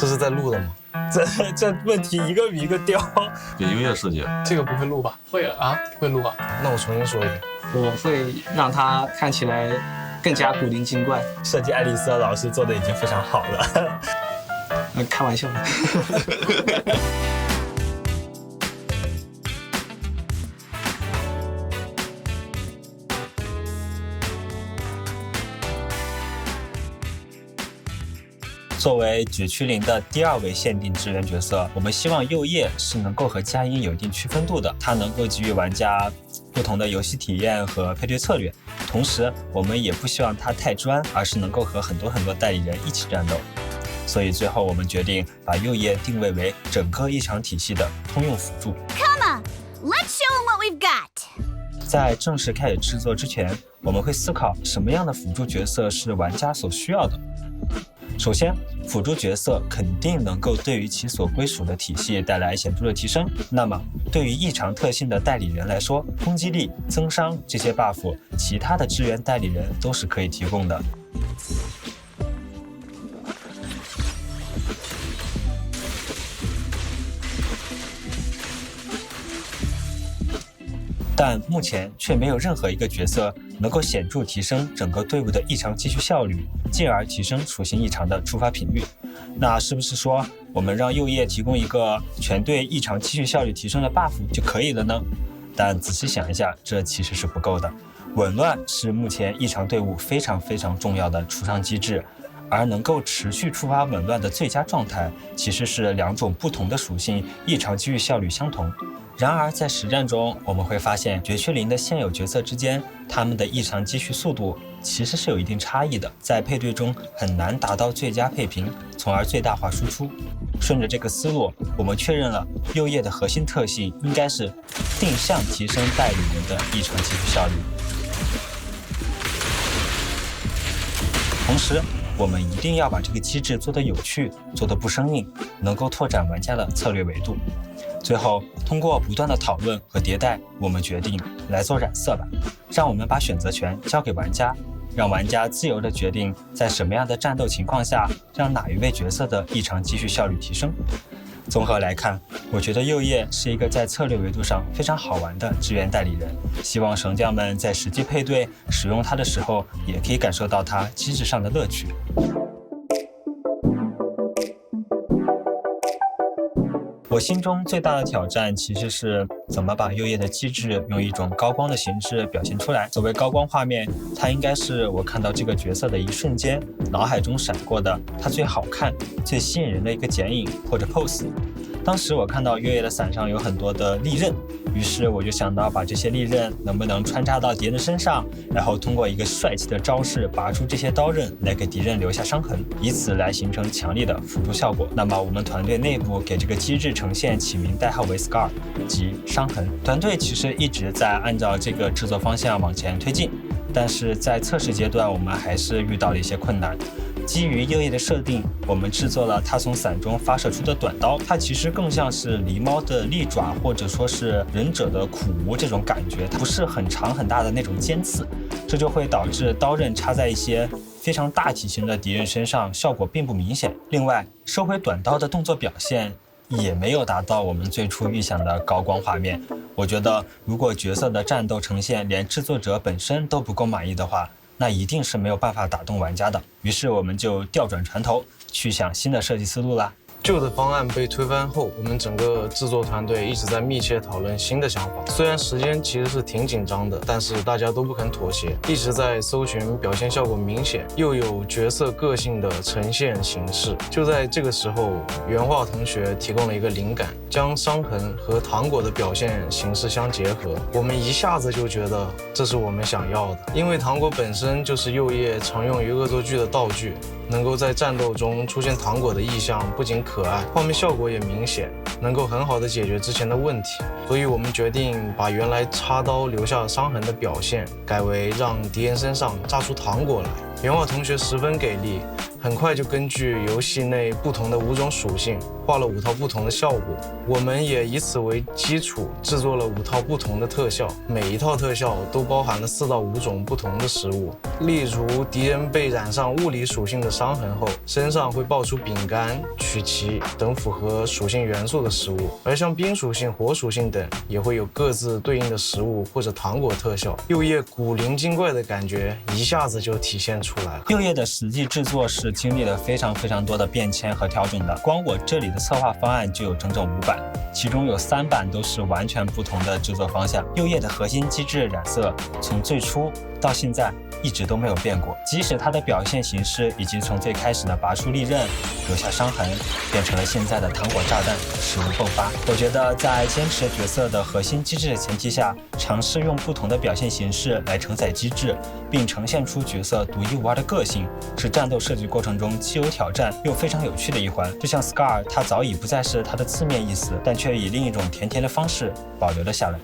这是在录的吗？这问题一个比一个刁。给优叶设计，这个不会录吧？会啊，会录啊。那我重新说一遍。我会让它看起来更加古灵精怪。设计爱丽丝老师做的已经非常好了。开玩笑的。作为绝区零的第2位限定支援角色，我们希望右叶是能够和佳音有一定区分度的，它能够给予玩家不同的游戏体验和配对策略。同时，我们也不希望它太专，而是能够和很多代理人一起战斗。所以最后我们决定把右叶定位为整个异常体系的通用辅助。Come on, let's show them what we've got. 在正式开始制作之前，我们会思考什么样的辅助角色是玩家所需要的。首先，辅助角色肯定能够对于其所归属的体系带来显著的提升。那么，对于异常特性的代理人来说，攻击力、增伤这些 buff， 其他的支援代理人都是可以提供的。但目前却没有任何一个角色能够显著提升整个队伍的异常继续效率，进而提升属性异常的触发频率。那是不是说我们让右叶提供一个全队异常继续效率提升的 buff 就可以了呢？但仔细想一下，这其实是不够的。紊乱是目前异常队伍非常重要的出伤机制，而能够持续触发紊乱的最佳状态，其实是2种不同的属性异常继续效率相同。然而在实战中，我们会发现绝区零的现有角色之间，他们的异常继续速度其实是有一定差异的，在配对中很难达到最佳配平，从而最大化输出。顺着这个思路，我们确认了右叶的核心特性应该是定向提升代理人的异常继续效率。同时，我们一定要把这个机制做得有趣，做得不生硬，能够拓展玩家的策略维度。最后，通过不断的讨论和迭代，我们决定来做染色吧，让我们把选择权交给玩家，让玩家自由地决定在什么样的战斗情况下，让哪一位角色的异常继续效率提升。综合来看，我觉得右叶是一个在策略维度上非常好玩的支援代理人，希望神将们在实际配对使用它的时候，也可以感受到它机制上的乐趣。我心中最大的挑战其实是怎么把右叶的机制用一种高光的形式表现出来。所谓高光画面，它应该是我看到这个角色的一瞬间，脑海中闪过的它最好看、最吸引人的一个剪影或者 pose。当时我看到右叶的伞上有很多的利刃，于是我就想到把这些利刃能不能穿插到敌人身上，然后通过一个帅气的招式拔出这些刀刃来给敌人留下伤痕，以此来形成强烈的辅助效果。那么我们团队内部给这个机制呈现起名代号为 Scar， 即伤痕。团队其实一直在按照这个制作方向往前推进，但是在测试阶段我们还是遇到了一些困难。基于右叶的设定，我们制作了它从伞中发射出的短刀，它其实更像是狸猫的利爪，或者说是忍者的苦无这种感觉，它不是很长很大的那种尖刺，这就会导致刀刃插在一些非常大体型的敌人身上，效果并不明显。另外，收回短刀的动作表现也没有达到我们最初预想的高光画面。我觉得，如果角色的战斗呈现连制作者本身都不够满意的话，那一定是没有办法打动玩家的。于是我们就调转船头，去想新的设计思路啦。旧的方案被推翻后，我们整个制作团队一直在密切讨论新的想法。虽然时间其实是挺紧张的，但是大家都不肯妥协，一直在搜寻表现效果明显又有角色个性的呈现形式。就在这个时候，原画同学提供了一个灵感，将伤痕和糖果的表现形式相结合。我们一下子就觉得这是我们想要的，因为糖果本身就是右叶常用于恶作剧的道具。能够在战斗中出现糖果的意象不仅可爱，画面效果也明显，能够很好的解决之前的问题。所以我们决定把原来插刀留下伤痕的表现改为让敌人身上炸出糖果来。原画同学十分给力，很快就根据游戏内不同的5种属性画了5套不同的效果。我们也以此为基础制作了5套不同的特效，每一套特效都包含了4到5种不同的食物。例如敌人被染上物理属性的伤痕后，身上会爆出饼干、曲奇等符合属性元素的食物，而像冰属性、火属性等也会有各自对应的食物或者糖果特效。右叶古灵精怪的感觉一下子就体现出来了。右叶的实际制作是经历了非常多的变迁和调整的，光我这里的策划方案就有整整5版，其中有3版都是完全不同的制作方向。右叶的核心机制染色从最初到现在一直都没有变过，即使它的表现形式以及从最开始的拔出利刃、留下伤痕，变成了现在的糖果炸弹、食物迸发。我觉得在坚持角色的核心机制的前提下，尝试用不同的表现形式来承载机制，并呈现出角色独一无二的个性，是战斗设计过程中既有挑战又非常有趣的一环。就像 Scar， 它早已不再是它的字面意思，但却以另一种甜甜的方式保留了下来。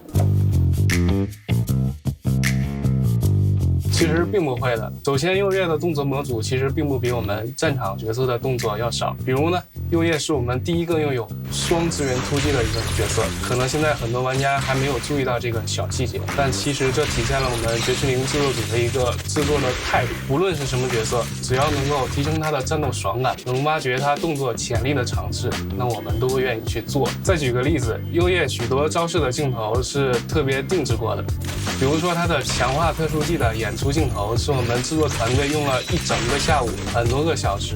其实并不会的。首先，右叶的动作模组其实并不比我们战场角色的动作要少。比如呢，右叶是我们第一个拥有双支援突击的一个角色，可能现在很多玩家还没有注意到这个小细节，但其实这体现了我们绝区0制作组的一个制作的态度。无论是什么角色，只要能够提升他的战斗爽感，能挖掘他动作潜力的尝试，那我们都会愿意去做。再举个例子，右叶许多招式的镜头是特别定制过的，比如说他的强化特殊技的演出镜头是我们制作团队用了一整个下午很多个小时，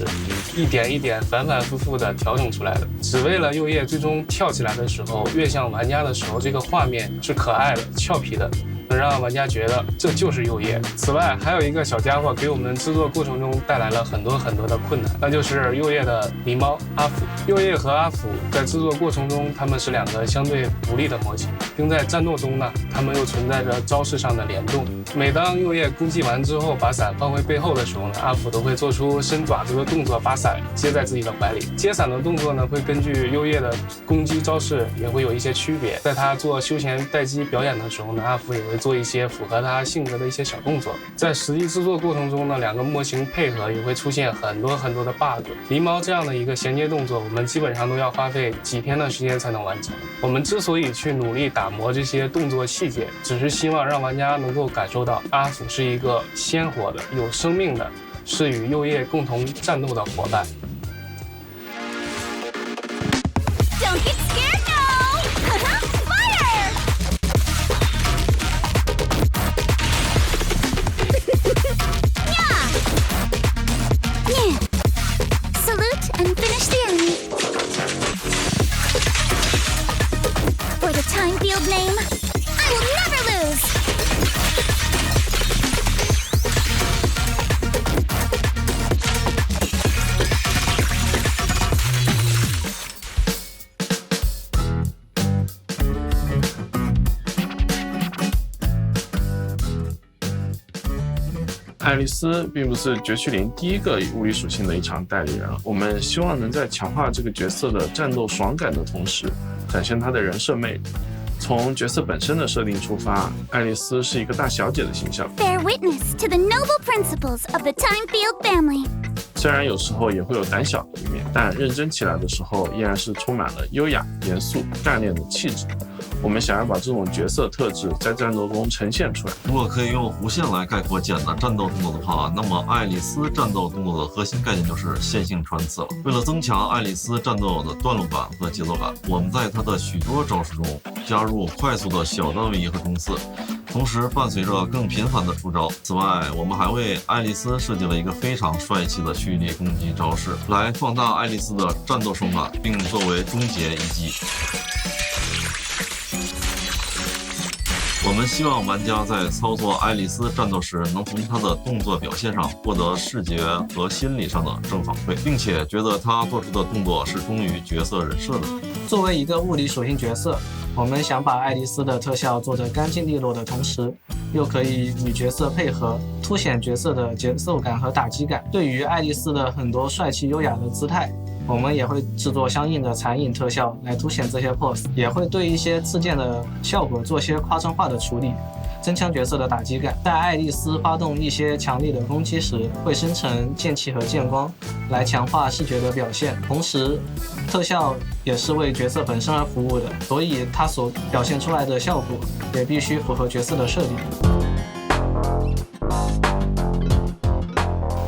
一点一点反复复的调整出来的，只为了右叶最终跳起来的时候，跃向玩家的时候，这个画面是可爱的、俏皮的，能让玩家觉得这就是右叶。此外，还有一个小家伙给我们制作过程中带来了很多的困难，那就是右叶的狸猫阿福。右叶和阿福在制作过程中，他们是2个相对独立的模型，并在战斗中呢，他们又存在着招式上的联动。每当右叶攻击完之后，把伞放回背后的时候呢，阿福都会做出伸爪子的动作，把伞接在自己的怀里。接伞的动作呢，会根据右叶的攻击招式也会有一些区别。在他做休闲待机表演的时候呢，阿福也会做一些符合他性格的一些小动作。在实际制作过程中呢，2个模型配合也会出现很多的 bug。狸猫这样的一个衔接动作，我们基本上都要花费几天的时间才能完成。我们之所以去努力打磨这些动作细节，只是希望让玩家能够感受到阿福是一个鲜活的、有生命的，是与右叶共同战斗的伙伴。Don't get scared now! Fire! Yeah. Salute and finish the enemy. For the time field name, I will never lose!爱丽丝并不是绝区0第一个以物理属性的一场代理人，我们希望能在强化这个角色的战斗爽感的同时，展现她的人设魅力。从角色本身的设定出发，爱丽丝是一个大小姐的形象， Bear witness to the noble principles of the Time Field family. 虽然有时候也会有胆小的一面，但认真起来的时候依然是充满了优雅、严肃、干练的气质。我们想要把这种角色特质在战斗中呈现出来。如果可以用弧线来概括简单战斗动作的话，那么爱丽丝战斗动作的核心概念就是线性穿刺了。为了增强爱丽丝战斗的段落感和节奏感，我们在她的许多招式中加入快速的小单位移和冲刺，同时伴随着更频繁的出招。此外，我们还为爱丽丝设计了一个非常帅气的蓄力攻击招式，来放大爱丽丝的战斗爽感，并作为终结一击。我们希望玩家在操作爱丽丝战斗时，能从她的动作表现上获得视觉和心理上的正反馈，并且觉得她做出的动作是忠于角色人设的。作为一个物理属性角色，我们想把爱丽丝的特效做得干净利落的同时，又可以与角色配合，凸显角色的节奏感和打击感。对于爱丽丝的很多帅气优雅的姿态，我们也会制作相应的残影特效来凸显这些 pose， 也会对一些自建的效果做些夸张化的处理。增强角色的打击感。在爱丽丝发动一些强力的攻击时，会生成剑气和剑光，来强化视觉的表现。同时，特效也是为角色本身而服务的，所以它所表现出来的效果也必须符合角色的设定。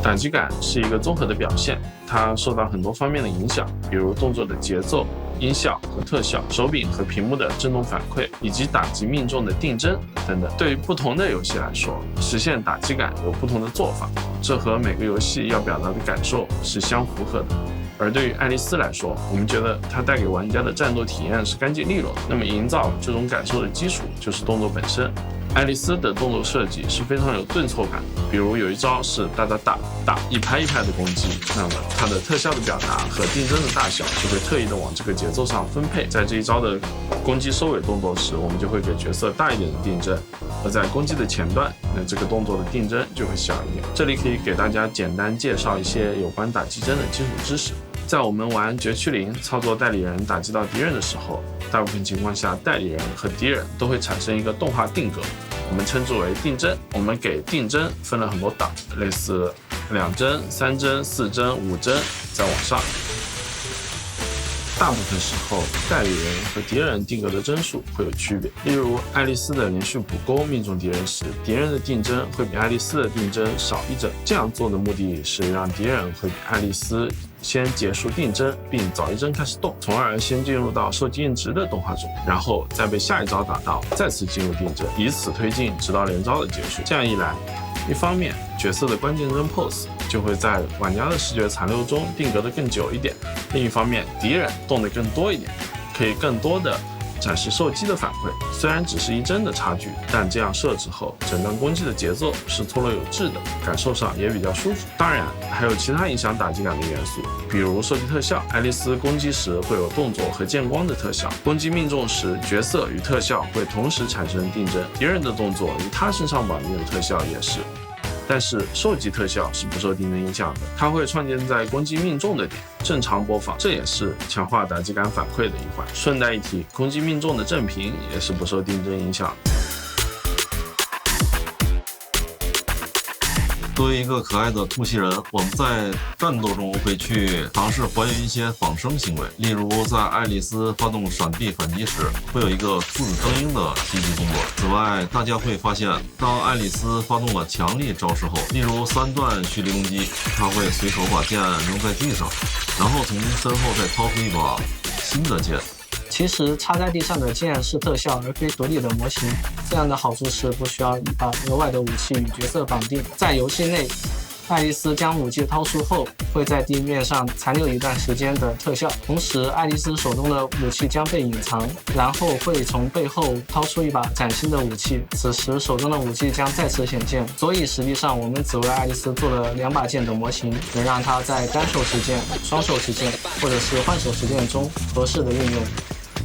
打击感是一个综合的表现，它受到很多方面的影响，比如动作的节奏、音效和特效、手柄和屏幕的震动反馈，以及打击命中的定帧等等。对于不同的游戏来说，实现打击感有不同的做法，这和每个游戏要表达的感受是相符合的。而对于爱丽丝来说，我们觉得它带给玩家的战斗体验是干净利落的。那么营造这种感受的基础就是动作本身。爱丽丝的动作设计是非常有顿挫感，比如有一招是打一拍一拍的攻击，那么它的特效的表达和定帧的大小就会特意的往这个节奏上分配。在这一招的攻击收尾动作时，我们就会给角色大一点的定帧，而在攻击的前段，那这个动作的定帧就会小一点。这里可以给大家简单介绍一些有关打击帧的基础知识。在我们玩绝区0操作代理人打击到敌人的时候，大部分情况下代理人和敌人都会产生一个动画定格，我们称之为定帧。我们给定帧分了很多档，类似2帧、3帧、4帧、5帧，再往上。大部分时候，代理人和敌人定格的帧数会有区别。例如，爱丽丝的连续补钩命中敌人时，敌人的定帧会比爱丽丝的定帧少1帧。这样做的目的是让敌人会比爱丽丝先结束定帧，并早1帧开始动，从而先进入到受经验值的动画中，然后再被下一招打到，再次进入定帧，以此推进，直到连招的结束。这样一来，一方面角色的关键帧 pose 就会在玩家的视觉残留中定格得更久一点，另一方面敌人动得更多一点，可以更多的展示受击的反馈。虽然只是1帧的差距，但这样设置后，整段攻击的节奏是错落有致的，感受上也比较舒服。当然，还有其他影响打击感的元素，比如设计特效。爱丽丝攻击时会有动作和剑光的特效，攻击命中时，角色与特效会同时产生定帧，敌人的动作与他身上绑定的特效也是。但是受击特效是不受定帧影响的，它会创建在攻击命中的点，正常播放，这也是强化打击感反馈的一环。顺带一提，攻击命中的正屏也是不受定帧影响的。作为一个可爱的突袭人，我们在战斗中会去尝试还原一些仿生行为，例如在爱丽丝发动闪避反击时，会有一个兔子蹬鹰的击击动作。此外，大家会发现，当爱丽丝发动了强力招式后，例如3段蓄力攻击，她会随手把剑扔在地上，然后从身后再掏出一把新的剑。其实插在地上的剑是特效，而非独立的模型。这样的好处是不需要把额外的武器与角色绑定。在游戏内，爱丽丝将武器掏出后，会在地面上残留一段时间的特效。同时，爱丽丝手中的武器将被隐藏，然后会从背后掏出一把崭新的武器，此时手中的武器将再次显现。所以实际上，我们只为爱丽丝做了2把剑的模型，能让她在单手持剑、双手持剑或者是换手持剑中合适的运用。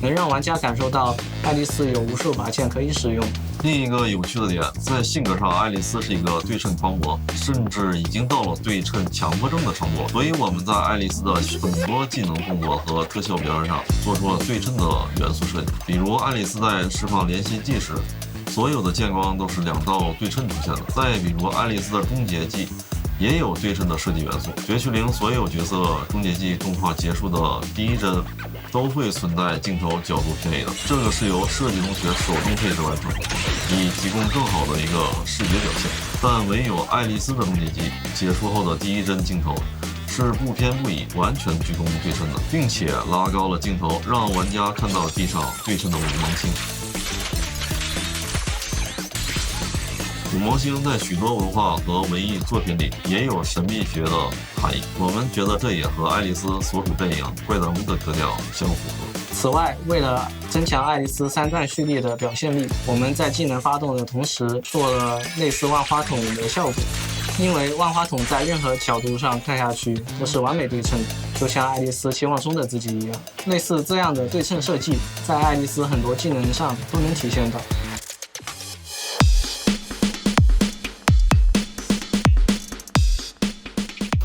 能让玩家感受到爱丽丝有无数把剑可以使用。另一个有趣的点，在性格上，爱丽丝是一个对称狂魔，甚至已经到了对称强迫症的程度。所以我们在爱丽丝的很多技能动作和特效表现上做出了对称的元素设计。比如爱丽丝在释放连续技时，所有的剑光都是2道对称出现的。再比如爱丽丝的终结技也有对称的设计元素。绝区0所有角色终结技动画结束的第1帧都会存在镜头角度偏移的，这个是由设计同学手动配置完成，以提供更好的一个视觉表现。但唯有爱丽丝的终结技结束后的第1帧镜头是不偏不倚、完全鞠躬对称的，并且拉高了镜头，让玩家看到地上对称的五芒星。五芒星在许多文化和文艺作品里也有神秘学的含义，我们觉得这也和爱丽丝所属阵营怪盗屋的格调相符合。此外，为了增强爱丽丝3段蓄力的表现力，我们在技能发动的同时做了类似万花筒的效果。因为万花筒在任何角度上看下去都是完美对称的，就像爱丽丝期望中的自己一样。类似这样的对称设计，在爱丽丝很多技能上都能体现到。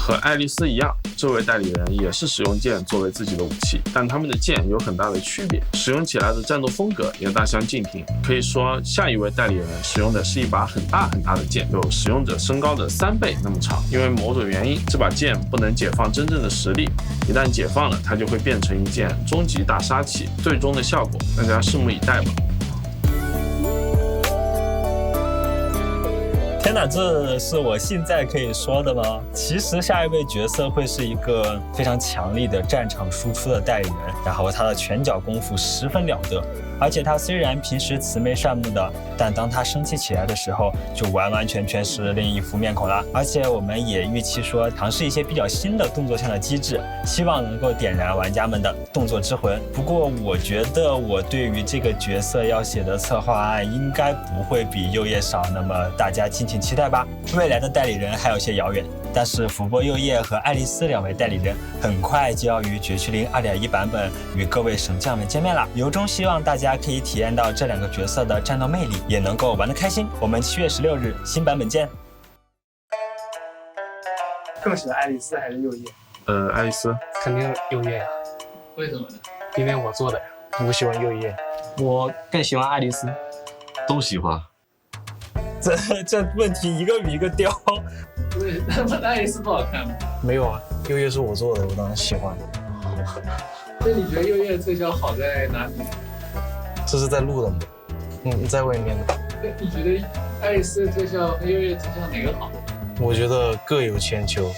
和爱丽丝一样，这位代理人也是使用剑作为自己的武器，但他们的剑有很大的区别，使用起来的战斗风格也大相径庭。可以说，下一位代理人使用的是一把很大很大的剑，有使用者身高的3倍那么长。因为某种原因，这把剑不能解放真正的实力，一旦解放了，它就会变成一件终极大杀器。最终的效果，大家拭目以待吧。天哪，这是我现在可以说的吗？其实下一位角色会是一个非常强力的战场输出的代理人，然后他的拳脚功夫十分了得，而且他虽然平时慈眉善目的，但当他生气起来的时候，就完完全全是另一副面孔了。而且我们也预期说尝试一些比较新的动作上的机制，希望能够点燃玩家们的动作之魂。不过我觉得我对于这个角色要写的策划案应该不会比右叶少，那么大家敬请期待吧。未来的代理人还有些遥远，但是福波右叶和爱丽丝2位代理人很快就要于绝区零 2.1 版本与各位神将们见面了，由衷希望大家可以体验到这2个角色的战斗魅力，也能够玩得开心。我们7月16日新版本见。更喜欢爱丽丝还是右叶？爱丽丝肯定右叶呀。为什么呢？因为我做的呀。我喜欢右叶，我更喜欢爱丽丝。都喜欢。这问题一个比一个刁。为他们的爱丽丝不好看吗？没有啊，右叶是我做的，我当然喜欢。那你觉得右叶的特效好在哪里？这是在录的吗？你在外面的。那你觉得爱丽丝的特效和右叶的特效哪个好？我觉得各有千秋。